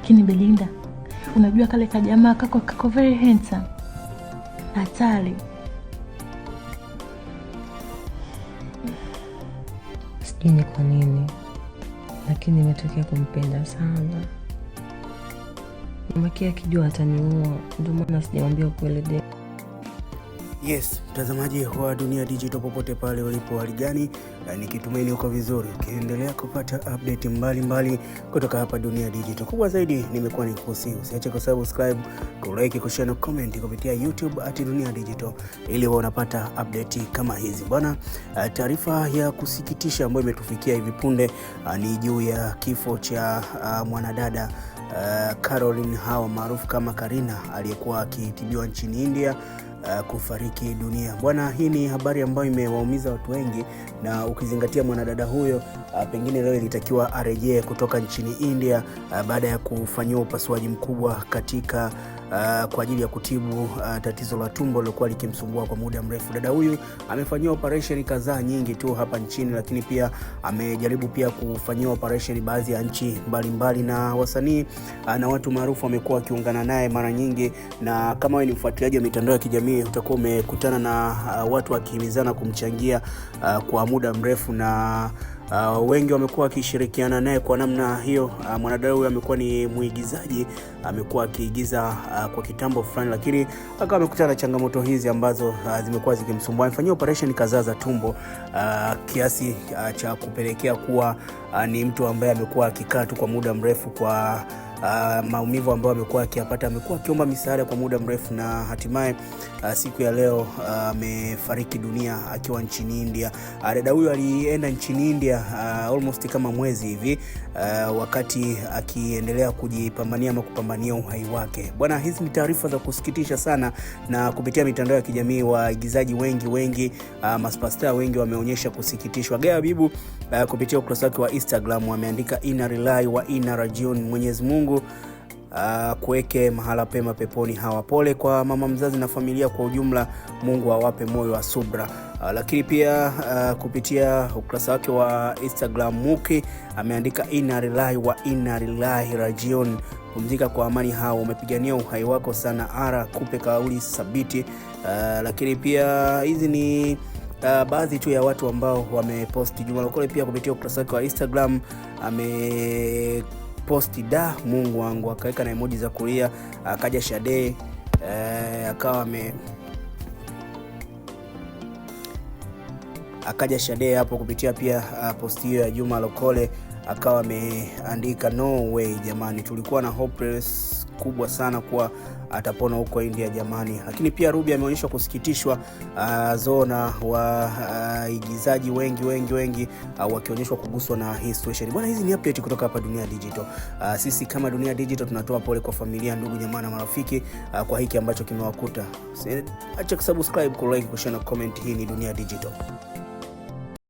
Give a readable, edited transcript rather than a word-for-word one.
Lakini Belinda, unajua kale kajamaa kako very handsome. Hatari. Sijui ni kwa nini, lakini nimetokea kumpenda sana. Mama akijua ataniua, ndio maana sijamwambia ukweli. Yes, mtazamaji wa Dunia Digital popote pale ulipo, hali gani? Nikitumaini uko vizuri. Ukiendelea kupata update mbalimbali kutoka hapa Dunia Digital. Kubwa zaidi nimekuwa nikusihi usiache kusubscribe, kulike, kushare na comment kupitia YouTube @Dunia Digital ili uwe unapata update kama hizi. Bwana, taarifa ya kusikitisha ambayo imetufikia hivi punde ni juu ya kifo cha mwanadada Caroline Hao maarufu kama Karina aliyekuwa akitibiwa nchini India kufariki dunia. Bwana, hii ni habari ambayo imewaumiza watu wengi, na ukizingatia mwanadada huyo pengine leo ilitakiwa arejee kutoka nchini India baada ya kufanyiwa upasuaji mkubwa katika kwa ajili ya kutibu tatizo la tumbo lilokuwa likimsumbua kwa muda mrefu. Dada huyu amefanyiwa operation kadhaa nyingi tu hapa nchini, lakini pia amejaribu pia kufanyiwa operation baadhi ya nchi mbalimbali, na wasanii na watu maarufu wamekuwa wakiungana naye mara nyingi. Na kama wewe ni mfuatiliaji wa mitandao ya kijamii utakuwa umekutana na watu wakihimizana kumchangia kwa muda mrefu, na wengi wamekuwa wakishirikiana naye kwa namna hiyo. Mwanadada huyu amekuwa ni muigizaji, amekuwa akiigiza kwa kitambo fulani, lakini akawa amekutana na changamoto hizi ambazo zimekuwa zikimsumbua. Amefanyia operation kadhaa za tumbo kiasi cha kupelekea kuwa ni mtu ambaye amekuwa akikaa tu kwa muda mrefu kwa maumivu ambayo amekuwa akiyapata. Amekuwa akiomba misaada kwa muda mrefu, na hatimaye siku ya leo amefariki dunia akiwa nchini India. Dada huyu alienda nchini India almost kama mwezi hivi, wakati akiendelea kujipambania ama kupambania uhai wake. Bwana, hizi ni taarifa za kusikitisha sana, na kupitia mitandao ya kijamii waigizaji wengi masupastar wengi wameonyesha kusikitishwa. Gea Bibu kupitia ukurasa wake wa Instagram ameandika inna lillahi wa inna rajiun, Mwenyezi Mungu kuweke mahala pema peponi Hawa. Pole kwa mama mzazi na familia kwa ujumla, Mungu awape moyo wa subra. Lakini pia kupitia ukurasa wake wa Instagram Muki ameandika inna lillahi wa inna ilaihi rajiun, pumzika kwa amani Hawa, umepigania uhai wako sana, ara kupe kauli thabiti. Lakini pia hizi ni baadhi tu ya watu ambao wameposti. Juma Lokole pia kupitia ukurasa wake wa Instagram posti Mungu wangu, akaweka na emoji za kulia. Akaja Shade akaja Shade hapo kupitia pia posti hiyo ya Juma Lokole, akawa ameandika no way jamani, tulikuwa na hopeless kubwa sana kwa atapona huko India jamani. Lakini pia Ruby ameonyesha kusikitishwa zona waigizaji wengi wakionyeshwa kuguswa na hii situation. Bwana, hizi ni update kutoka hapa Dunia Digital. Sisi kama Dunia Digital tunatoa pole kwa familia, ndugu, jamaa na marafiki kwa hiki ambacho kimewakuta. Acha kusubscribe, kulike, kushare na comment. Hii ni Dunia Digital.